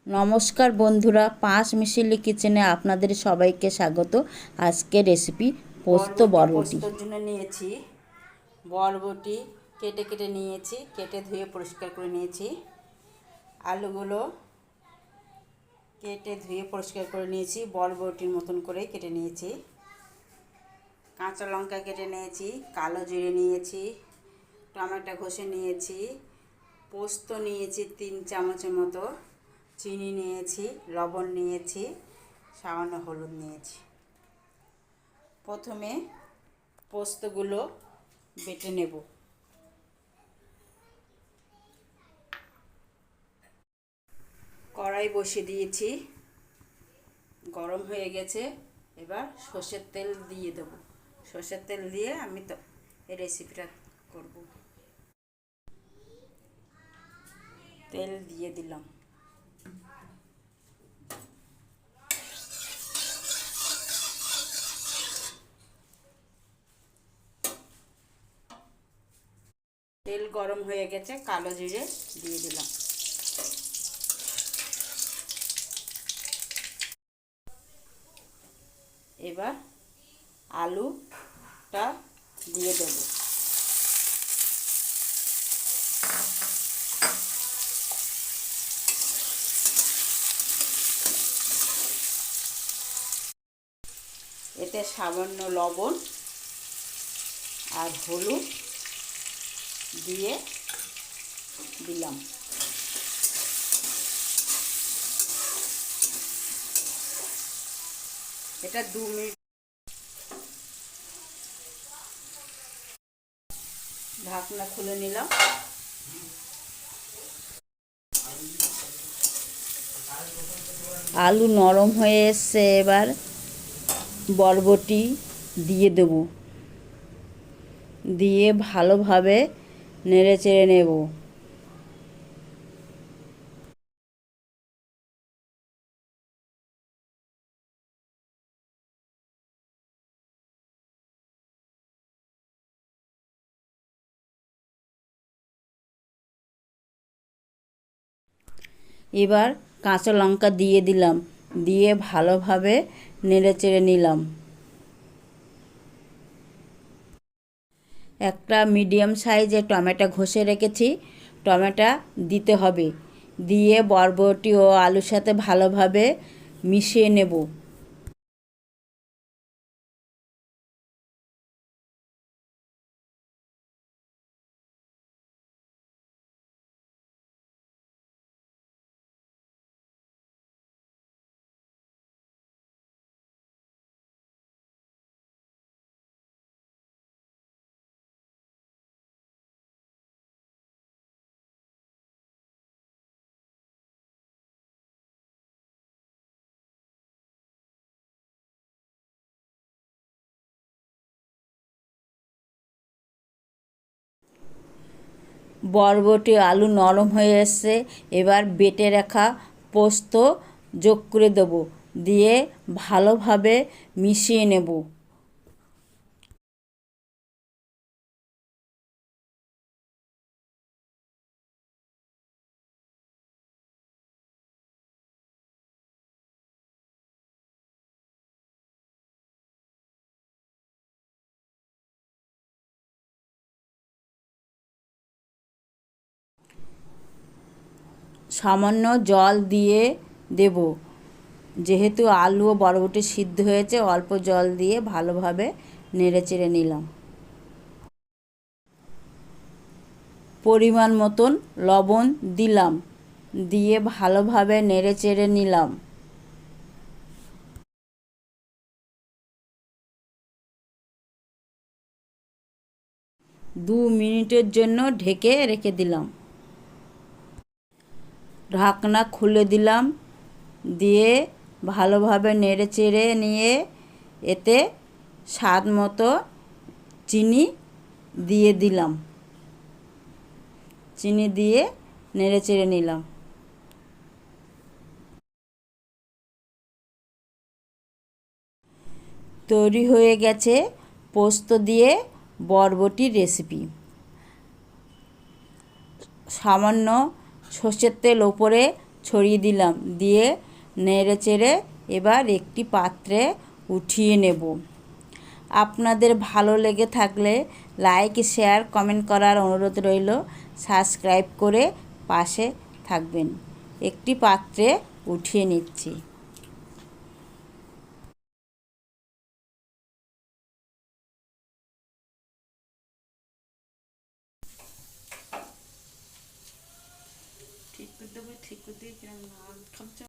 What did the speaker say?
নমস্কার বন্ধুরা, পাঁচ মিশিলি কিচেনে আপনাদের সবাইকে স্বাগত। আজকে রেসিপি পোস্ত বরবটি। পোস্তর জন্য নিয়েছি বরবটি, কেটে কেটে নিয়েছি, কেটে ধুয়ে পরিষ্কার করে নিয়েছি। আলুগুলো কেটে ধুয়ে পরিষ্কার করে নিয়েছি, বরবটির মতন করে কেটে নিয়েছি। কাঁচা লঙ্কা কেটে নিয়েছি, কালো জিরে নিয়েছি, টমেটো ঘষে নিয়েছি, পোস্ত নিয়েছি 3 চামচের মতো, চিনি নিয়েছি, লবণ নিয়েছি, সামান্য হলুদ নিয়েছি। প্রথমে পোস্তগুলো বেটে নেব। কড়াই বসিয়ে দিয়েছি, গরম হয়ে গেছে। এবার সর্ষের তেল দিয়ে দেব। সর্ষের তেল দিয়ে আমি তো এই রেসিপিটা করব। তেল দিয়ে দিলাম। তেল গরম হয়ে গেছে, কালো জিরে দিয়ে দিলাম। এবার আলুটা দিয়ে দেব। এতে সামান্য লবণ আর হলুদ দিয়ে দিলাম। এটা 2 মিনিট ঢাকনা খুলে নিলাম। আলু নরম হয়ে এসছে, এবার বরবটি দিয়ে দেব। দিয়ে ভালোভাবে নেড়ে চেড়ে নেব। এবার কাঁচা লঙ্কা দিয়ে দিলাম, দিয়ে ভালোভাবে নেড়ে চেড়ে নিলাম। একটা মিডিয়াম সাইজের টমেটো ঘষে রেখেছি, টমেটো দিতে হবে। দিয়ে বরবটি ও আলুর সাথে ভালোভাবে মিশিয়ে নেব। বরবটি আলু নরম হয়ে এসছে, এবার বেটে রাখা পোস্ত যোগ করে দেব, দিয়ে ভালোভাবে মিশিয়ে নেব। সামান্য জল দিয়ে দেব। যেহেতু আলু ও বরবটি সিদ্ধ হয়েছে, অল্প জল দিয়ে ভালোভাবে নেড়ে চেড়ে নিলাম। পরিমাণ মতন লবণ দিলাম, দিয়ে ভালোভাবে নেড়ে চেড়ে নিলাম। দু মিনিটের জন্য ঢেকে রেখে দিলাম। ঢাকনা খুলে দিলাম, দিয়ে ভালোভাবে নেড়ে চেড়ে নিয়ে এতে স্বাদ মতো চিনি দিয়ে দিলাম। চিনি দিয়ে নেড়ে চেড়ে নিলাম। তৈরি হয়ে গেছে পোস্ত দিয়ে বরবটির রেসিপি। সামান্য সর্ষের তেল ওপরে ছড়িয়ে দিলাম, দিয়ে নেড়ে চেড়ে এবার একটি পাত্রে উঠিয়ে নেব। আপনাদের ভালো লেগে থাকলে লাইক, শেয়ার, কমেন্ট করার অনুরোধ রইল। সাবস্ক্রাইব করে পাশে থাকবেন। একটি পাত্রে উঠিয়ে নিচ্ছি। ঠিক করতে